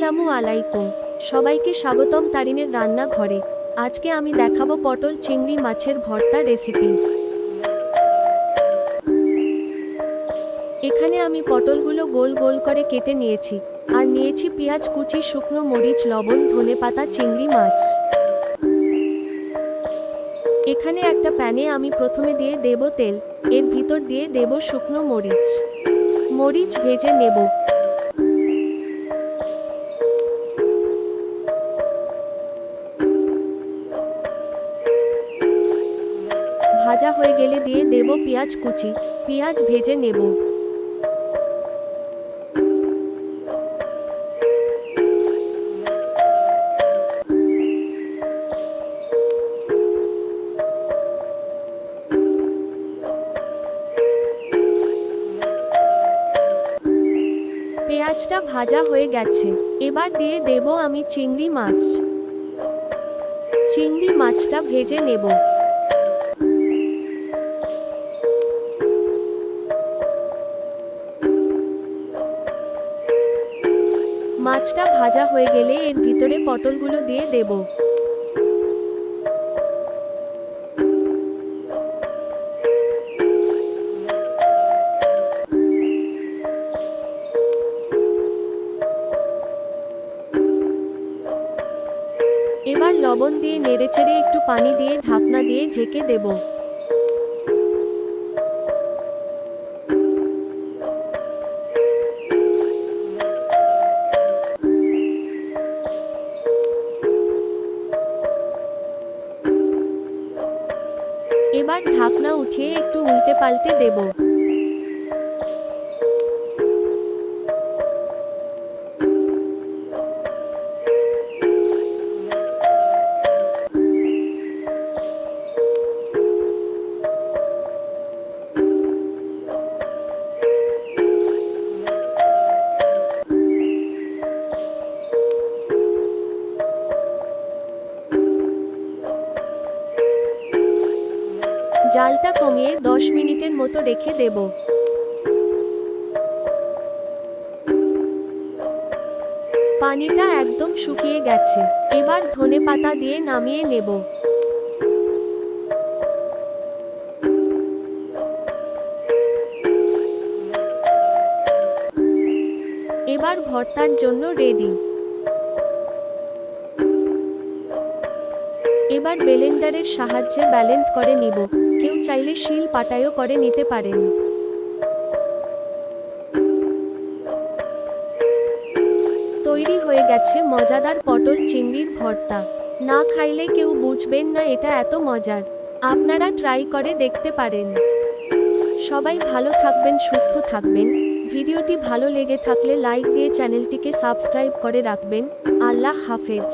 আসসালামু আলাইকুম। সবাইকে স্বাগতম তারিনের রান্নাঘরে। আজকে আমি দেখাবো পটল চিংড়ি মাছের ভর্তা রেসিপি। এখানে আমি পটলগুলো গোল গোল করে কেটে নিয়েছি, আর নিয়েছি পেঁয়াজ কুচি, শুকনো মরিচ, লবণ, ধনেপাতা, চিংড়ি মাছ। এখানে একটা প্যানে আমি প্রথমে দিয়ে দেব তেল, এর ভিতর দিয়ে দেব শুকনো মরিচ। মরিচ ভেজে নেব। ভাজা হয়ে গেলে দিয়ে দেব পেঁয়াজ কুচি, পেঁয়াজ ভেজে নেব। পেঁয়াজটা ভাজা হয়ে গেছে, এবার দিয়ে দেব আমি চিংড়ি মাছ। চিংড়ি মাছটা ভেজে নেব। মাছটা ভাজা হয়ে গেলে এর ভিতরে পটলগুলো দিয়ে দেব। এবার লবণ দিয়ে নেড়েচেড়ে একটু পানি দিয়ে ঢাকনা দিয়ে ঢেকে দেব। এবার ঢাকনা উঠিয়ে একটু উল্টে পাল্টে দেব। জালটা কমিয়ে 10 মিনিটের মতো রেখে দেব। পানিটা একদম শুকিয়ে গেছে, এবার ধনেপাতা দিয়ে নামিয়ে নেব। এবার ভর্তার জন্য রেডি। এবার ব্লেন্ডারের সাহায্যে ব্যালেন্ড করে নিব, কেউ চাইলে শিল পাটায়ও করে নিতে পারেন। তৈরি হয়ে গেছে মজাদার পটল চিংড়ির ভর্তা। না খাইলে কেউ বুঝবেন না এটা এত মজার। আপনারা ট্রাই করে দেখতে পারেন। সবাই ভালো থাকবেন, সুস্থ থাকবেন। ভিডিওটি ভালো লেগে থাকলে লাইক দিয়ে চ্যানেলটিকে সাবস্ক্রাইব করে রাখবেন। আল্লাহ হাফেজ।